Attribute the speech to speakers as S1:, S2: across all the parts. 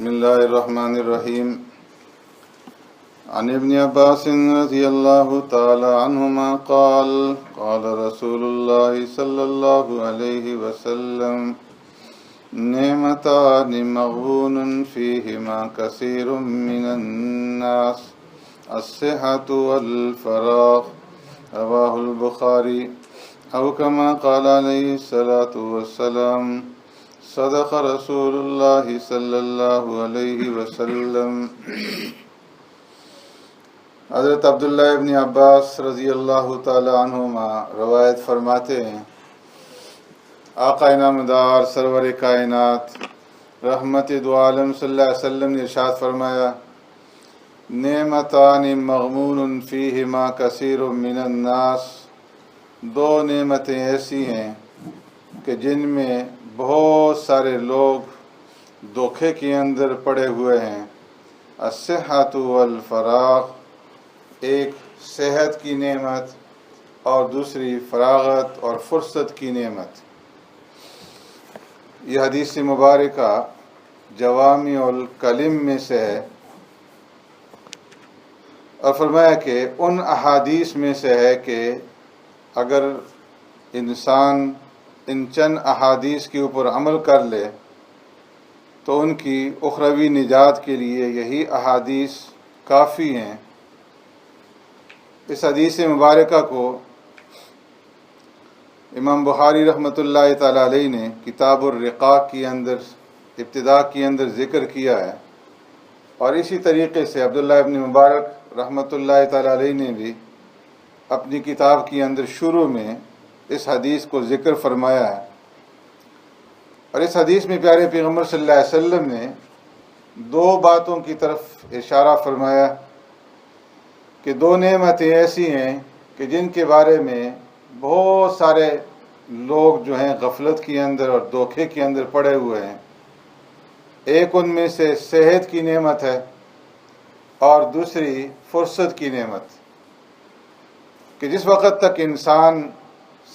S1: بسم الله الرحمن الرحيم. عن ابن عباس رضي الله تعالى عنهما قال قال رسول الله صلى الله عليه وسلم: نعمتان مغبون فيهما كثير من الناس، الصحة والفراغ. رواه البخاري. أو كما قال عليه الصلاة والسلام: صدق رسول اللہ صلی اللہ علیہ وسلم. حضرت عبداللہ ابن عباس رضی اللہ تعالی عنہما روایت فرماتے ہیں، آقا نامدار سرور کائنات رحمت دو عالم صلی اللہ علیہ وسلم نے ارشاد فرمایا: نعمتان مغمون فیہما کثیر من الناس. دو نعمتیں ایسی ہیں کہ جن میں بہت سارے لوگ دھوکے کے اندر پڑے ہوئے ہیں. الصحت والفراغ، ایک صحت کی نعمت اور دوسری فراغت اور فرصت کی نعمت. یہ حدیث مبارکہ جوامع الکلم میں سے ہے اور فرمایا کہ ان احادیث میں سے ہے کہ اگر انسان ان چند احادیث کے اوپر عمل کر لے تو ان کی اخروی نجات کے لیے یہی احادیث کافی ہیں. اس حدیث مبارکہ کو امام بخاری رحمۃ اللہ تعالی علیہ نے کتاب الرقاق کے اندر ابتدا کے اندر ذکر کیا ہے، اور اسی طریقے سے عبداللہ ابن مبارک رحمۃ اللہ تعالی علیہ نے بھی اپنی کتاب کے اندر شروع میں اس حدیث کو ذکر فرمایا ہے. اور اس حدیث میں پیارے پیغمبر صلی اللہ علیہ وسلم نے دو باتوں کی طرف اشارہ فرمایا کہ دو نعمتیں ایسی ہیں کہ جن کے بارے میں بہت سارے لوگ جو ہیں غفلت کے اندر اور دھوکے کے اندر پڑے ہوئے ہیں. ایک ان میں سے صحت کی نعمت ہے اور دوسری فرصت کی نعمت، کہ جس وقت تک انسان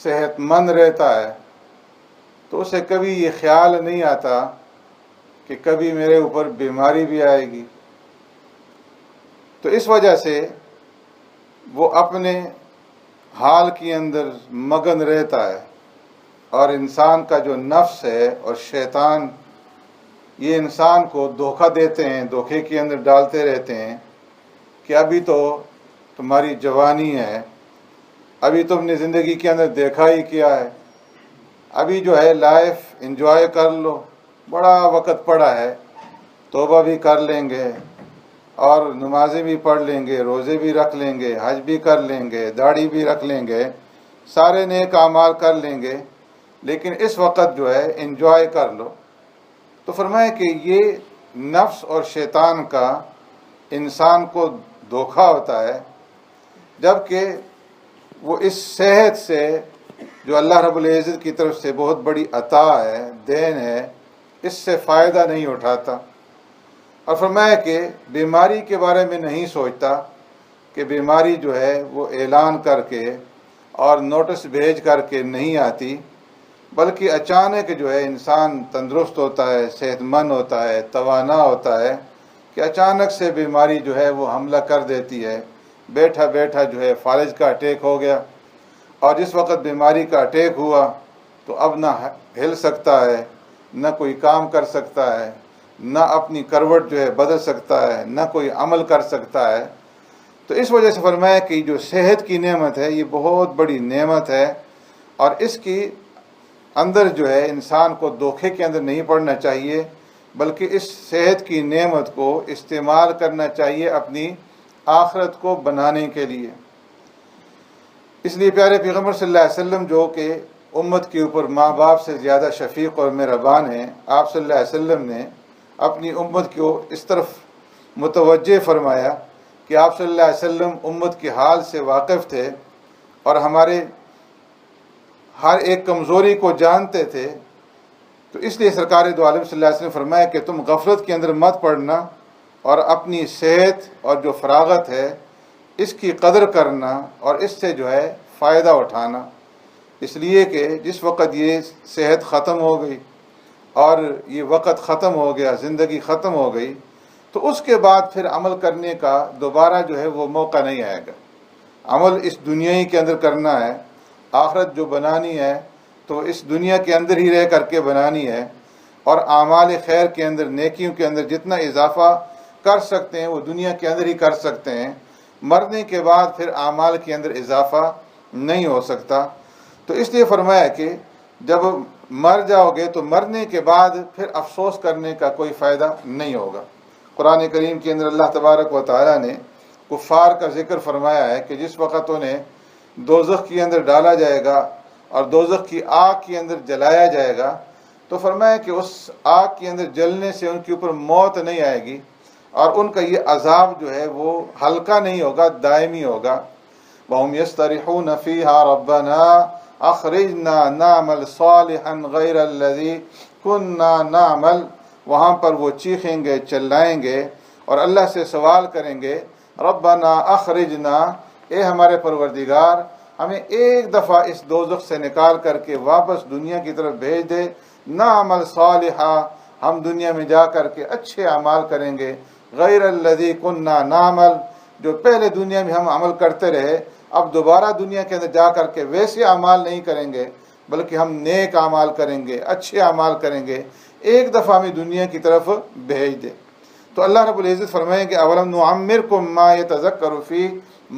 S1: صحت مند رہتا ہے تو اسے کبھی یہ خیال نہیں آتا کہ کبھی میرے اوپر بیماری بھی آئے گی. تو اس وجہ سے وہ اپنے حال کے اندر مگن رہتا ہے، اور انسان کا جو نفس ہے اور شیطان یہ انسان کو دھوکہ دیتے ہیں، دھوکے کے اندر ڈالتے رہتے ہیں کہ ابھی تو تمہاری جوانی ہے، ابھی تم نے زندگی کے اندر دیکھا ہی کیا ہے، ابھی جو ہے لائف انجوائے کر لو، بڑا وقت پڑا ہے، توبہ بھی کر لیں گے اور نمازیں بھی پڑھ لیں گے، روزے بھی رکھ لیں گے، حج بھی کر لیں گے، داڑھی بھی رکھ لیں گے، سارے نیک اعمال کر لیں گے، لیکن اس وقت جو ہے انجوائے کر لو. تو فرمایا کہ یہ نفس اور شیطان کا انسان کو دھوکہ ہوتا ہے، جبکہ وہ اس صحت سے جو اللہ رب العزت کی طرف سے بہت بڑی عطا ہے، دین ہے، اس سے فائدہ نہیں اٹھاتا. اور فرمایا کہ بیماری کے بارے میں نہیں سوچتا کہ بیماری جو ہے وہ اعلان کر کے اور نوٹس بھیج کر کے نہیں آتی، بلکہ اچانک جو ہے انسان تندرست ہوتا ہے، صحت مند ہوتا ہے، توانا ہوتا ہے، کہ اچانک سے بیماری جو ہے وہ حملہ کر دیتی ہے. بیٹھا بیٹھا جو ہے فالج کا اٹیک ہو گیا، اور جس وقت بیماری کا اٹیک ہوا تو اب نہ ہل سکتا ہے، نہ کوئی کام کر سکتا ہے، نہ اپنی کروٹ جو ہے بدل سکتا ہے، نہ کوئی عمل کر سکتا ہے. تو اس وجہ سے فرمایا کہ جو صحت کی نعمت ہے یہ بہت بڑی نعمت ہے، اور اس کی اندر جو ہے انسان کو دھوکے کے اندر نہیں پڑنا چاہیے، بلکہ اس صحت کی نعمت کو استعمال کرنا چاہیے اپنی آخرت کو بنانے کے لیے. اس لیے پیارے پیغمبر صلی اللہ علیہ وسلم جو کہ امت کے اوپر ماں باپ سے زیادہ شفیق اور مہربان ہیں، آپ صلی اللہ علیہ وسلم نے اپنی امت کو اس طرف متوجہ فرمایا کہ آپ صلی اللہ علیہ وسلم امت کے حال سے واقف تھے اور ہمارے ہر ایک کمزوری کو جانتے تھے. تو اس لیے سرکار دو عالم صلی اللہ علیہ وسلم نے فرمایا کہ تم غفلت کے اندر مت پڑنا اور اپنی صحت اور جو فراغت ہے اس کی قدر کرنا اور اس سے جو ہے فائدہ اٹھانا. اس لیے کہ جس وقت یہ صحت ختم ہو گئی اور یہ وقت ختم ہو گیا، زندگی ختم ہو گئی، تو اس کے بعد پھر عمل کرنے کا دوبارہ جو ہے وہ موقع نہیں آئے گا۔ عمل اس دنیا ہی کے اندر کرنا ہے، آخرت جو بنانی ہے تو اس دنیا کے اندر ہی رہ کر کے بنانی ہے، اور اعمال خیر کے اندر، نیکیوں کے اندر جتنا اضافہ کر سکتے ہیں وہ دنیا کے اندر ہی کر سکتے ہیں، مرنے کے بعد پھر اعمال کے اندر اضافہ نہیں ہو سکتا۔ تو اس لیے فرمایا کہ جب مر جاؤ گے تو مرنے کے بعد پھر افسوس کرنے کا کوئی فائدہ نہیں ہوگا۔ قرآن کریم کے اندر اللہ تبارک و تعالیٰ نے کفار کا ذکر فرمایا ہے کہ جس وقت انہیں دوزخ کے اندر ڈالا جائے گا اور دوزخ کی آگ کے اندر جلایا جائے گا، تو فرمایا کہ اس آگ کے اندر جلنے سے ان کے اوپر موت نہیں آئے گی، اور ان کا یہ عذاب جو ہے وہ ہلکا نہیں ہوگا، دائمی ہوگا۔ وَهُمْ يَسْتَرِحُونَ فِيهَا رَبَّنَا أَخْرِجْنَا نَعْمَلْ صَالِحًا غَيْرَ الَّذِي كُنَّا نَعْمَلْ، وہاں پر وہ چیخیں گے، چلائیں گے اور اللہ سے سوال کریں گے، ربنا اخرجنا، اے ہمارے پروردگار ہمیں ایک دفعہ اس دوزخ سے نکال کر کے واپس دنیا کی طرف بھیج دے، نعمل صالحا، ہم دنیا میں جا کر کے اچھے اعمال کریں گے، غیر الذی کننا نعمل، جو پہلے دنیا میں ہم عمل کرتے رہے اب دوبارہ دنیا کے اندر جا کر کے ویسے اعمال نہیں کریں گے، بلکہ ہم نیک اعمال کریں گے، اچھے اعمال کریں گے، ایک دفعہ ہمیں دنیا کی طرف بھیج دے۔ تو اللہ رب العزت فرمائیں کہ اولم نعمرکم ما یتذکر فی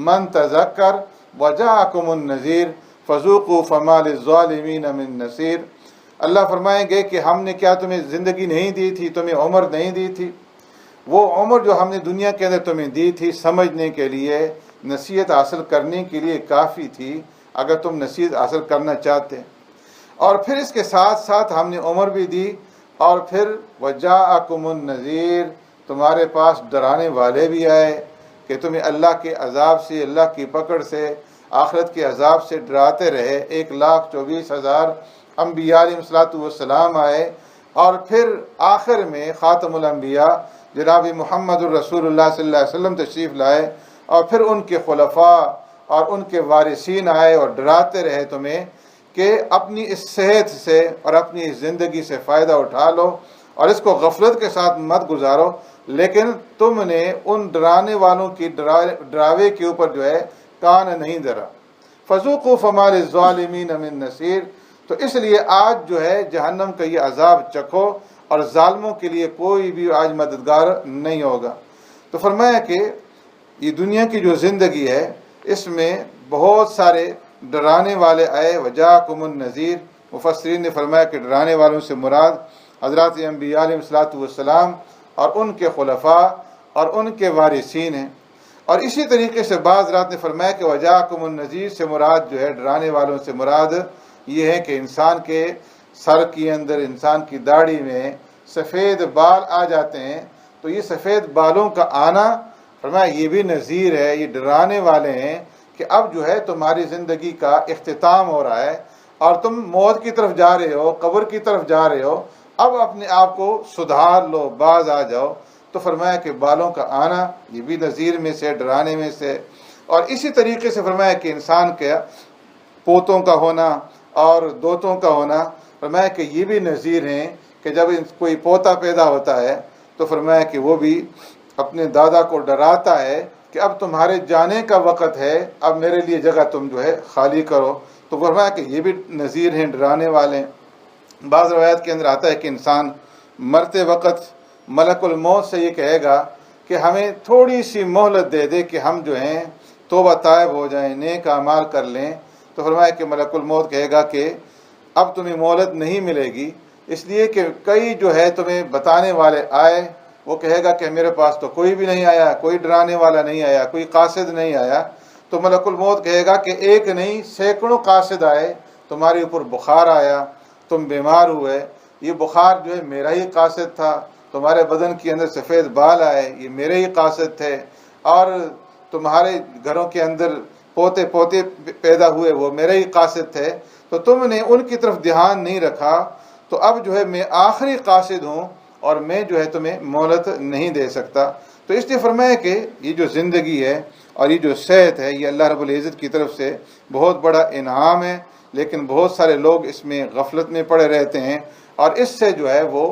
S1: من تذکر وجاءکم النذیر فذوقوا فما للظالمین من نصیر۔ اللہ فرمائیں گے کہ ہم نے کیا تمہیں زندگی نہیں دی تھی، تمہیں عمر نہیں دی تھی؟ وہ عمر جو ہم نے دنیا کے اندر تمہیں دی تھی سمجھنے کے لیے، نصیحت حاصل کرنے کے لیے کافی تھی، اگر تم نصیحت حاصل کرنا چاہتے۔ اور پھر اس کے ساتھ ساتھ ہم نے عمر بھی دی، اور پھر وجاءکم النذیر، تمہارے پاس ڈرانے والے بھی آئے کہ تمہیں اللہ کے عذاب سے، اللہ کی پکڑ سے، آخرت کے عذاب سے ڈراتے رہے۔ 1,24,000 انبیاء علیہ السلام آئے، اور پھر آخر میں خاتم الانبیاء جناب محمد الرسول اللہ صلی اللہ علیہ وسلم تشریف لائے، اور پھر ان کے خلفاء اور ان کے وارثین آئے اور ڈراتے رہے تمہیں کہ اپنی اس صحت سے اور اپنی اس زندگی سے فائدہ اٹھا لو اور اس کو غفلت کے ساتھ مت گزارو، لیکن تم نے ان ڈرانے والوں کی ڈراوے کے اوپر جو ہے کان نہیں دھرا۔ فذوقوا فما للظالمین من نصیر، تو اس لیے آج جو ہے جہنم کا یہ عذاب چکھو، اور ظالموں کے لیے کوئی بھی آج مددگار نہیں ہوگا۔ تو فرمایا کہ یہ دنیا کی جو زندگی ہے اس میں بہت سارے ڈرانے والے آئے، وجاءکم النذیر۔ مفسرین نے فرمایا کہ ڈرانے والوں سے مراد حضرات انبیاء علیہ السلام اور ان کے خلفاء اور ان کے وارثین ہیں۔ اور اسی طریقے سے بعض رات نے فرمایا کہ وجاءکم النذیر سے مراد جو ہے، ڈرانے والوں سے مراد یہ ہے کہ انسان کے سر کے اندر، انسان کی داڑھی میں سفید بال آ جاتے ہیں، تو یہ سفید بالوں کا آنا فرمایا یہ بھی نذیر ہے، یہ ڈرانے والے ہیں کہ اب جو ہے تمہاری زندگی کا اختتام ہو رہا ہے اور تم موت کی طرف جا رہے ہو، قبر کی طرف جا رہے ہو، اب اپنے آپ کو سدھار لو، باز آ جاؤ۔ تو فرمایا کہ بالوں کا آنا یہ بھی نذیر میں سے، ڈرانے میں سے۔ اور اسی طریقے سے فرمایا کہ انسان کے پوتوں کا ہونا اور دوتوں کا ہونا، فرمایا کہ یہ بھی نذیر ہیں کہ جب کوئی پوتا پیدا ہوتا ہے تو فرمایا کہ وہ بھی اپنے دادا کو ڈراتا ہے کہ اب تمہارے جانے کا وقت ہے، اب میرے لیے جگہ تم جو ہے خالی کرو۔ تو فرمایا کہ یہ بھی نذیر ہیں، ڈرانے والے ہیں۔ بعض روایت کے اندر آتا ہے کہ انسان مرتے وقت ملک الموت سے یہ کہے گا کہ ہمیں تھوڑی سی مہلت دے دے کہ ہم جو ہیں توبہ طائب ہو جائیں، نیک اعمال کر لیں۔ تو فرمایا کہ ملک الموت کہے گا کہ اب تمہیں مہلت نہیں ملے گی، اس لیے کہ کئی جو ہے تمہیں بتانے والے آئے، وہ کہے گا کہ میرے پاس تو کوئی بھی نہیں آیا، کوئی ڈرانے والا نہیں آیا، کوئی قاصد نہیں آیا۔ تو ملک الموت کہے گا کہ ایک نہیں سینکڑوں قاصد آئے، تمہارے اوپر بخار آیا، تم بیمار ہوئے، یہ بخار جو ہے میرا ہی قاصد تھا، تمہارے بدن کے اندر سفید بال آئے، یہ میرے ہی قاصد تھے، اور تمہارے گھروں کے اندر پوتے پیدا ہوئے وہ میرے ہی قاصد تھے، تو تم نے ان کی طرف دھیان نہیں رکھا، تو اب جو ہے میں آخری قاصد ہوں اور میں جو ہے تمہیں مہلت نہیں دے سکتا۔ تو اس لیے فرمایا کہ یہ جو زندگی ہے اور یہ جو صحت ہے یہ اللہ رب العزت کی طرف سے بہت بڑا انعام ہے، لیکن بہت سارے لوگ اس میں غفلت میں پڑے رہتے ہیں اور اس سے جو ہے وہ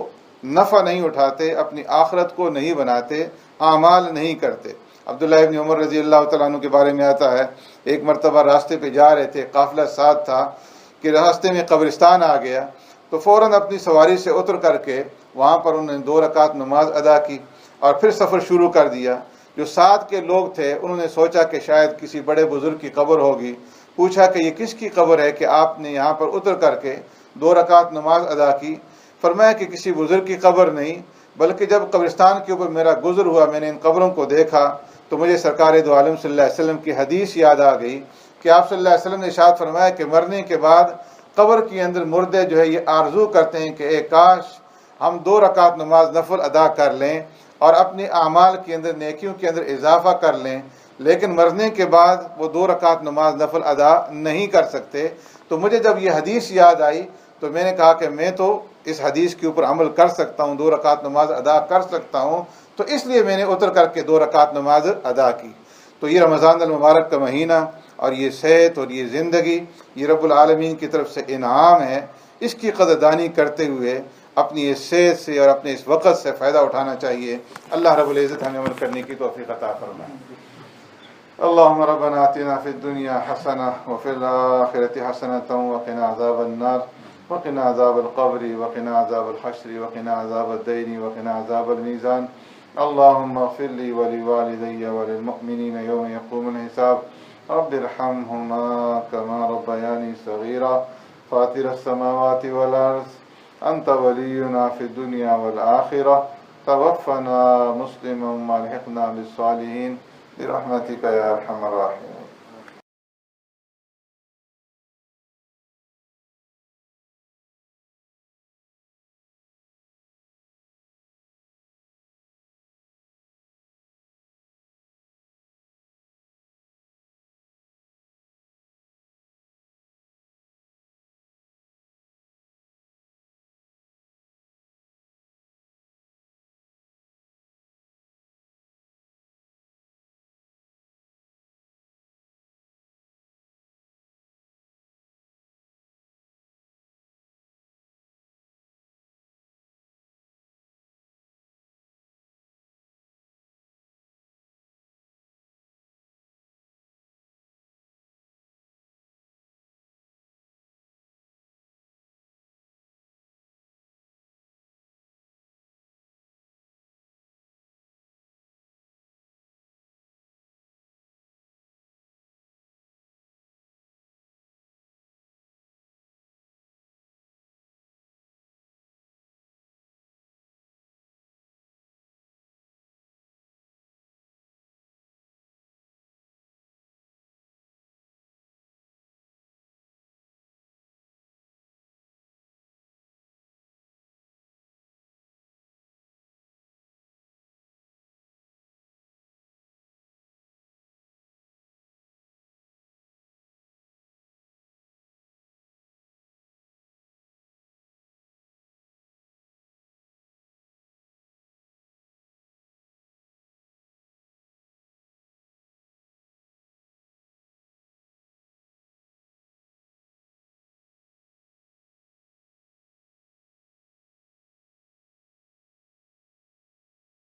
S1: نفع نہیں اٹھاتے، اپنی آخرت کو نہیں بناتے، اعمال نہیں کرتے۔ عبداللہ ابن عمر رضی اللہ تعالیٰ عنہ کے بارے میں آتا ہے، ایک مرتبہ راستے پہ جا رہے تھے، قافلہ ساتھ تھا، کہ راستے میں قبرستان آ گیا تو فوراً اپنی سواری سے اتر کر کے وہاں پر انہوں نے 2 رکعت نماز ادا کی اور پھر سفر شروع کر دیا۔ جو ساتھ کے لوگ تھے انہوں نے سوچا کہ شاید کسی بڑے بزرگ کی قبر ہوگی، پوچھا کہ یہ کس کی قبر ہے کہ آپ نے یہاں پر اتر کر کے 2 رکعت نماز ادا کی؟ فرمایا کہ کسی بزرگ کی قبر نہیں، بلکہ جب قبرستان کے اوپر میرا گزر ہوا میں نے ان قبروں کو دیکھا تو مجھے سرکار دو عالم صلی اللہ علیہ وسلم کی حدیث یاد آ گئی کہ آپ صلی اللہ علیہ وسلم نے ارشاد فرمایا کہ مرنے کے بعد قبر کے اندر مردے جو ہے یہ آرزو کرتے ہیں کہ اے کاش ہم 2 رکعت نماز نفل ادا کر لیں اور اپنے اعمال کے اندر، نیکیوں کے اندر اضافہ کر لیں، لیکن مرنے کے بعد وہ 2 رکعت نماز نفل ادا نہیں کر سکتے۔ تو مجھے جب یہ حدیث یاد آئی تو میں نے کہا کہ میں تو اس حدیث کے اوپر عمل کر سکتا ہوں، 2 رکعت نماز ادا کر سکتا ہوں، تو اس لیے میں نے اتر کر کے 2 رکعت نماز ادا کی۔ تو یہ رمضان المبارک کا مہینہ اور یہ صحت اور یہ زندگی یہ رب العالمین کی طرف سے انعام ہے، اس کی قدردانی کرتے ہوئے اپنی اس صحت سے اور اپنے اس وقت سے فائدہ اٹھانا چاہیے۔ اللہ رب العزت ہمیں عمل کرنے کی توفیق عطا فرمائے۔ اللهم ربنا آتنا في الدنيا حسنة وفي الآخرة حسنة وقنا عذاب النار وقنا عذاب القبر وقنا عذاب الحشر وقنا عذاب الدين وقنا عذاب الميزان اللهم اغفر لي ولوالدي وللمؤمنين يوم يقوم الحساب رب ارحمهما كما ربياني صغيرا فاطر السماوات والأرض أنت ولينا في الدنيا والآخرة توفنا مسلما والحقنا بالصالحين برحمتك يا أرحم الراحمين۔